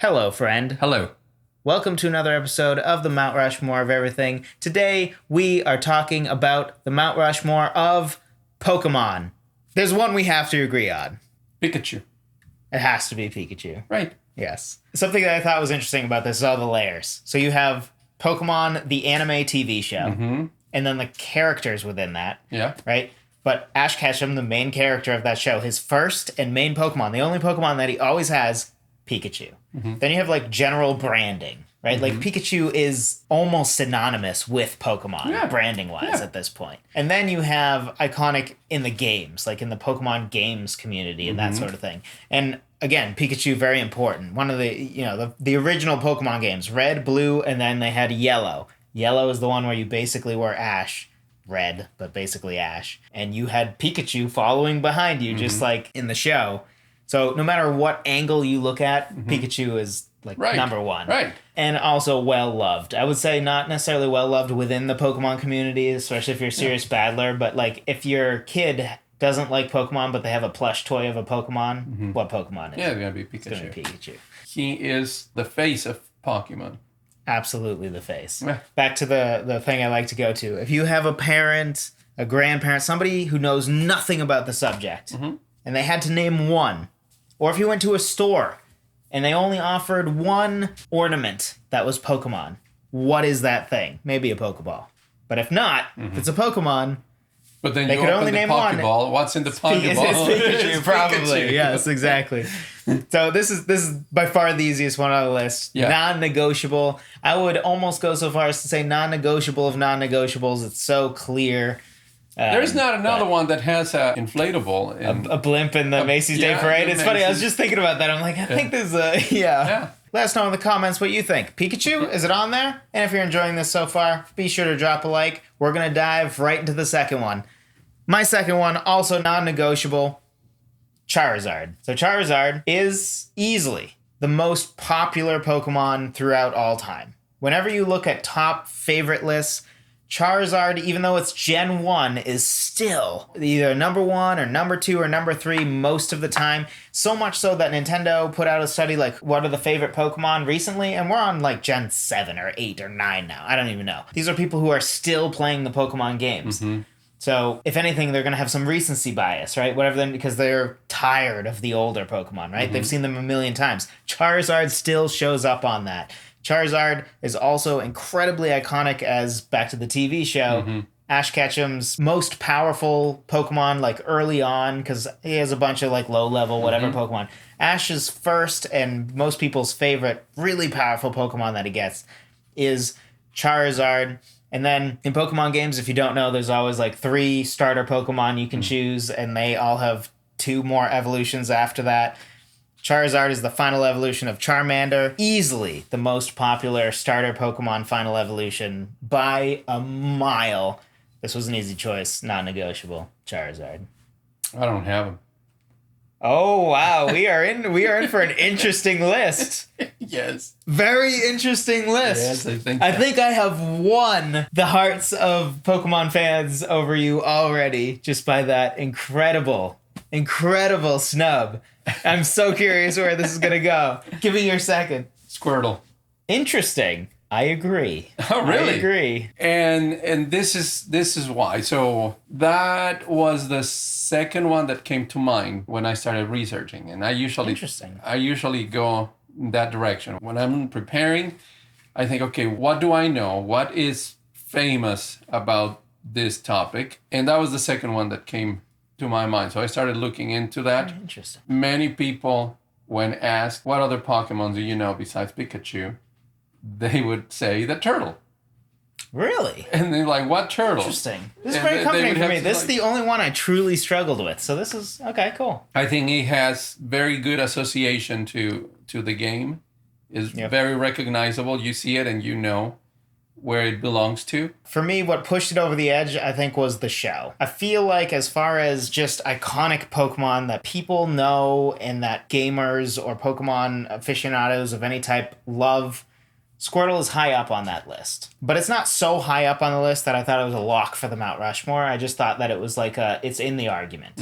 Hello, friend. Hello. Welcome to another episode of the Mount Rushmore of Everything. Today, we are talking about the Mount Rushmore of Pokemon. There's one we have to agree on. Pikachu. It has to be Pikachu. Right. Yes. Something that I thought was interesting about this is all the layers. So you have Pokemon, the anime TV show, and then the characters within that. Yeah. Right? But Ash Ketchum, the main character of that show, his first and main Pokemon, the only Pokemon that he always has, Pikachu. Then you have like general branding, right? Like Pikachu is almost synonymous with Pokemon branding wise at this point. And then you have iconic in the games, like in the Pokemon games community and that sort of thing. And again, Pikachu, very important. One of the original Pokemon games, Red, Blue, and then they had Yellow. Yellow is the one where you basically were Ash. Red, but basically Ash. And you had Pikachu following behind you, just like in the show. So no matter what angle you look at, Pikachu is like number one. Right. And also well-loved. I would say not necessarily well-loved within the Pokemon community, especially if you're a serious battler, but like if your kid doesn't like Pokemon, but they have a plush toy of a Pokemon, what Pokemon is it? Yeah, it's going to be Pikachu. It's going to be Pikachu. He is the face of Pokemon. Absolutely the face. Yeah. Back to the thing I like to go to. If you have a parent, a grandparent, somebody who knows nothing about the subject, and they had to name one, or if you went to a store and they only offered one ornament that was Pokemon, what is that thing? Maybe a Pokeball. But if not, if it's a Pokemon, but then they you could open only the name Pokeball. one. What's in the Pokeball? It's Pikachu, probably. Pikachu. Yes, exactly. So this is by far the easiest one on the list. Yeah. Non-negotiable. I would almost go so far as to say non-negotiable of non-negotiables. It's so clear. There's not another one that has an inflatable. A blimp in the Macy's Day Parade. It's funny. I was just thinking about that. I'm like, I think there's a... Yeah. Let us know in the comments what you think. Pikachu, is it on there? And if you're enjoying this so far, be sure to drop a like. We're going to dive right into the second one. My second one, also non-negotiable, Charizard. So Charizard is easily the most popular Pokemon throughout all time. Whenever you look at top favorite lists, Charizard, even though it's Gen 1, is still either number 1 or number 2 or number 3 most of the time. So much so that Nintendo put out a study like, what are the favorite Pokemon recently? And we're on like Gen 7 or 8 or 9 now. I don't even know. These are people who are still playing the Pokemon games. So, if anything, they're going to have some recency bias, right? Because they're tired of the older Pokemon, right? They've seen them a million times. Charizard still shows up on that. Charizard is also incredibly iconic as, back to the TV show, Ash Ketchum's most powerful Pokemon, like early on, because he has a bunch of like low-level whatever Pokemon. Ash's first and most people's favorite really powerful Pokemon that he gets is Charizard. And then in Pokemon games, if you don't know, there's always like 3 starter Pokemon you can choose, and they all have 2 more evolutions after that. Charizard is the final evolution of Charmander. Easily the most popular starter Pokemon final evolution by a mile. This was an easy choice, non-negotiable. Charizard. I don't have him. Oh wow, we are in for an interesting list. Yes. Very interesting list. Yes, I think I have won the hearts of Pokemon fans over you already just by that incredible snub. I'm so curious where this is going to go. Give me your second. Squirtle. Interesting. I agree. Oh, really? I agree. And this is why. So that was the second one that came to mind when I started researching. And I usually go in that direction. When I'm preparing, I think, okay, what do I know? What is famous about this topic? And that was the second one that came to my mind. So I started looking into that. Interesting. Many people, when asked, what other Pokemon do you know besides Pikachu? They would say the turtle. Really? And they're like, what turtle? Interesting. This is very comforting for me. This is the only one I truly struggled with. So this is, okay, cool. I think it has very good association to the game. Is very recognizable. You see it and you know where it belongs to. For me, what pushed it over the edge, I think, was the show. I feel like as far as just iconic Pokemon that people know and that gamers or Pokemon aficionados of any type love, Squirtle is high up on that list. But it's not so high up on the list that I thought it was a lock for the Mount Rushmore. I just thought that it was like it's in the argument.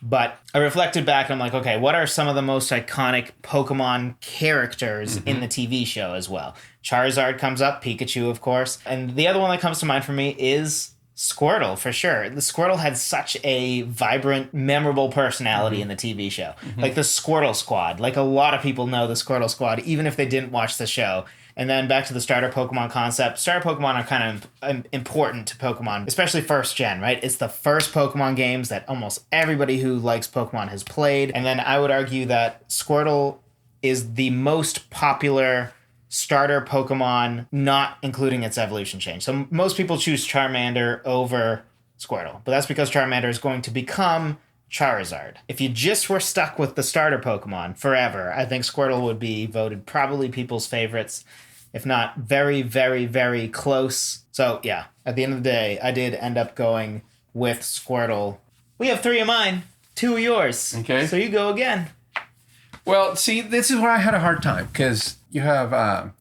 But I reflected back and I'm like, okay, what are some of the most iconic Pokemon characters in the TV show as well? Charizard comes up, Pikachu, of course. And the other one that comes to mind for me is Squirtle, for sure. The Squirtle had such a vibrant, memorable personality in the TV show. Like the Squirtle Squad. Like a lot of people know the Squirtle Squad, even if they didn't watch the show. And then back to the starter Pokemon concept. Starter Pokemon are kind of important to Pokemon, especially first gen, right? It's the first Pokemon games that almost everybody who likes Pokemon has played. And then I would argue that Squirtle is the most popular starter Pokemon, not including its evolution change. So most people choose Charmander over Squirtle, but that's because Charmander is going to become Charizard. If you just were stuck with the starter Pokemon forever, I think Squirtle would be voted probably people's favorites, if not very, very, very close. So yeah, at the end of the day, I did end up going with Squirtle. We have 3 of mine, 2 of yours. Okay. So you go again. Well, see, this is where I had a hard time, because you have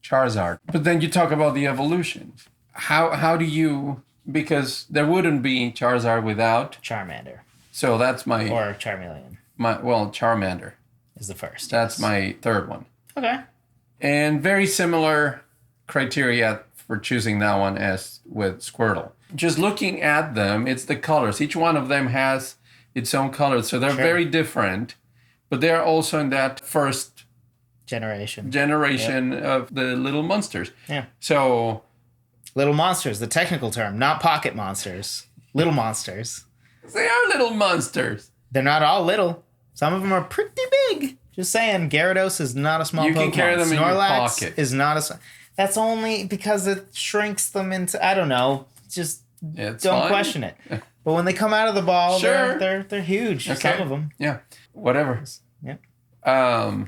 Charizard, but then you talk about the evolution. How do you... Because there wouldn't be Charizard without... Charmander. So that's my... Or Charmeleon. Charmander. Is the first. That's my third one. Okay. And very similar criteria for choosing that one as with Squirtle. Just looking at them, it's the colors. Each one of them has its own colors, so they're very different. But they're also in that first generation of the little monsters. Yeah. So little monsters, the technical term, not pocket monsters. Little monsters. They are little monsters. They're not all little. Some of them are pretty big. Just saying, Gyarados is not a small Pokemon. You can carry them in your pocket. Is not a... That's only because it shrinks them into... I don't know. Just don't question it. But when they come out of the ball, they're huge. Okay. Some of them. Yeah. Whatever. Yeah.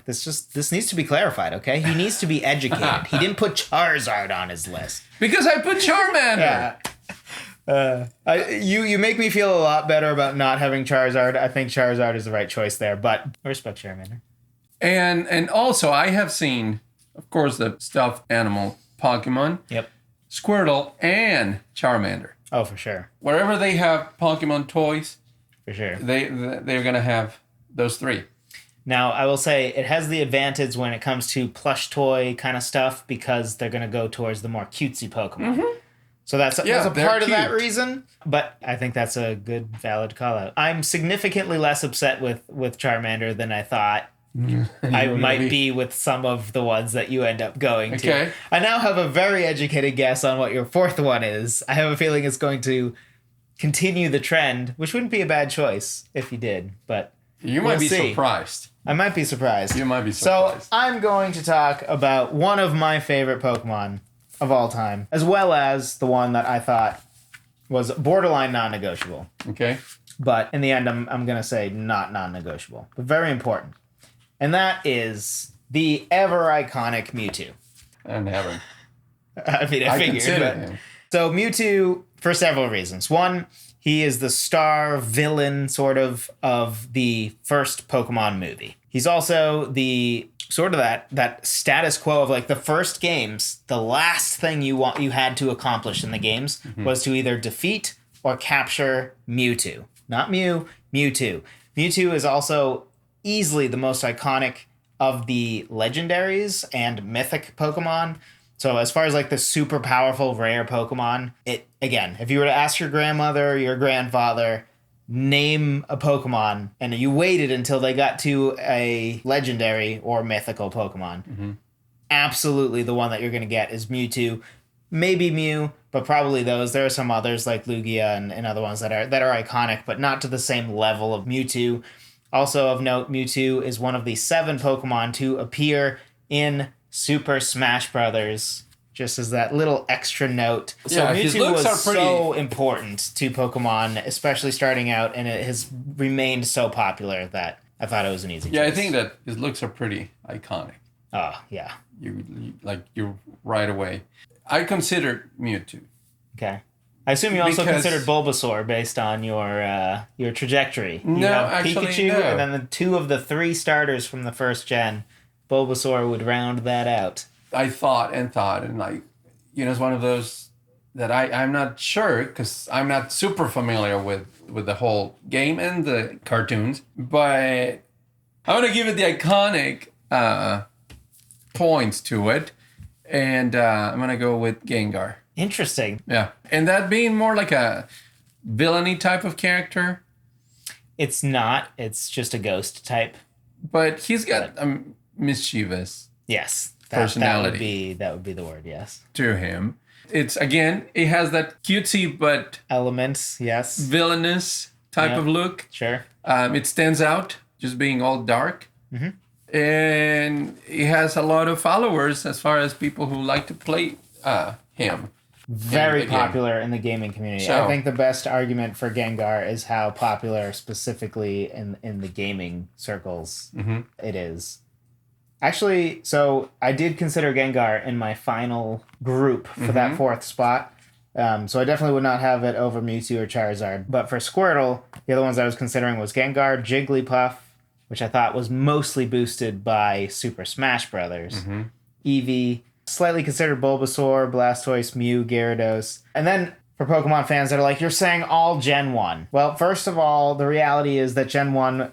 This needs to be clarified, okay? He needs to be educated. He didn't put Charizard on his list. Because I put Charmander. You make me feel a lot better about not having Charizard. I think Charizard is the right choice there, but I respect Charmander. And also, I have seen, of course, the stuffed animal Pokemon. Yep. Squirtle and Charmander. Oh, for sure. Wherever they have Pokemon toys, for sure, they're gonna have those 3. Now, I will say it has the advantage when it comes to plush toy kind of stuff because they're gonna go towards the more cutesy Pokemon. So that's a part of that reason, but I think that's a good, valid call out. I'm significantly less upset with Charmander than I thought I might be with some of the ones that you end up going to. I now have a very educated guess on what your 4th one is. I have a feeling it's going to continue the trend, which wouldn't be a bad choice if you did, but you might be surprised. I might be surprised. You might be surprised. So I'm going to talk about one of my favorite Pokemon of all time, as well as the one that I thought was borderline non-negotiable. Okay. But in the end, I'm going to say not non-negotiable, but very important. And that is the ever-iconic Mewtwo. Never. I mean, I figured. But... So Mewtwo, for several reasons. One, he is the star villain, sort of the first Pokemon movie. He's also the... sort of that status quo of like the first games, the last thing you had to accomplish in the games was to either defeat or capture Mewtwo. Not Mewtwo. Mewtwo is also easily the most iconic of the legendaries and mythic Pokemon. So as far as like the super powerful rare Pokemon, if you were to ask your grandmother or your grandfather, name a Pokemon, and you waited until they got to a legendary or mythical Pokemon, absolutely the one that you're going to get is Mewtwo. Maybe Mew, but probably those. There are some others like Lugia and other ones that are iconic, but not to the same level of Mewtwo. Also of note, Mewtwo is one of the 7 Pokemon to appear in Super Smash Brothers. Just as that little extra note. So Mewtwo was so important to Pokemon, especially starting out, and it has remained so popular that I thought it was an easy choice. Yeah, I think that his looks are pretty iconic. Oh, yeah. You're right away. I considered Mewtwo. Okay. I assume you also considered Bulbasaur based on your trajectory. You have Pikachu, and then the 2 of the 3 starters from the first gen. Bulbasaur would round that out. I thought, and like, it's one of those I'm not sure, because I'm not super familiar with the whole game and the cartoons, but I'm going to give it the iconic points to it, and I'm going to go with Gengar. Interesting. Yeah. And that being more like a villainy type of character. It's not. It's just a ghost type. But he's got a mischievous personality. That would be the word, yes. To him. It's, again, it has that cutesy but... elements, yes. Villainous type of look. Sure. It stands out, just being all dark. Mm-hmm. And he has a lot of followers as far as people who like to play him. Very popular in the gaming community. So, I think the best argument for Gengar is how popular specifically in the gaming circles it is. Actually, so I did consider Gengar in my final group for that fourth spot. So I definitely would not have it over Mewtwo or Charizard. But for Squirtle, the other ones I was considering was Gengar, Jigglypuff, which I thought was mostly boosted by Super Smash Brothers, Eevee, slightly considered Bulbasaur, Blastoise, Mew, Gyarados. And then for Pokemon fans that are like, you're saying all Gen 1. Well, first of all, the reality is that Gen 1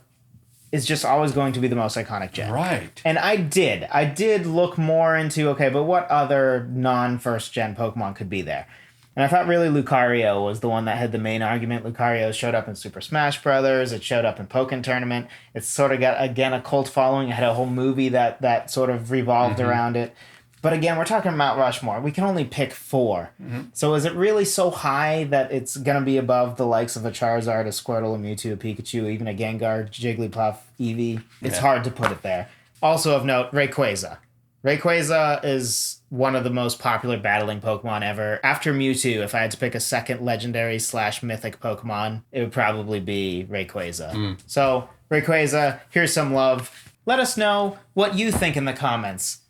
is just always going to be the most iconic gen. Right. And I did look more into, okay, but what other non-first gen Pokemon could be there? And I thought really Lucario was the one that had the main argument. Lucario showed up in Super Smash Brothers. It showed up in Pokken Tournament. It's sort of got, again, a cult following. It had a whole movie that sort of revolved around it. But again, we're talking Mount Rushmore. We can only pick 4. So is it really so high that it's going to be above the likes of a Charizard, a Squirtle, a Mewtwo, a Pikachu, even a Gengar, Jigglypuff, Eevee? It's hard to put it there. Also of note, Rayquaza. Rayquaza is one of the most popular battling Pokemon ever. After Mewtwo, if I had to pick a second legendary / mythic Pokemon, it would probably be Rayquaza. So, Rayquaza, here's some love. Let us know what you think in the comments.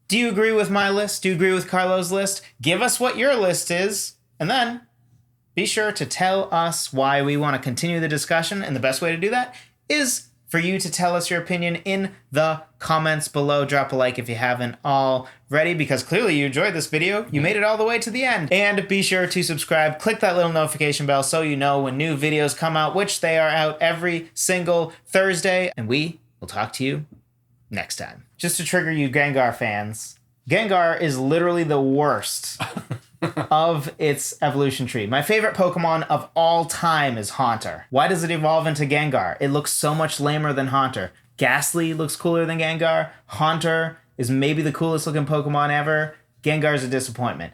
Do you agree with my list? Do you agree with Carlo's list? Give us what your list is, and then be sure to tell us why we want to continue the discussion, and the best way to do that is for you to tell us your opinion in the comments below. Drop a like if you haven't already, because clearly you enjoyed this video. You made it all the way to the end. And be sure to subscribe. Click that little notification bell so you know when new videos come out, which they are out every single Thursday. And we will talk to you next time. Just to trigger you Gengar fans, Gengar is literally the worst of its evolution tree. My favorite Pokemon of all time is Haunter. Why does it evolve into Gengar? It looks so much lamer than Haunter. Ghastly looks cooler than Gengar. Haunter is maybe the coolest looking Pokemon ever. Gengar is a disappointment.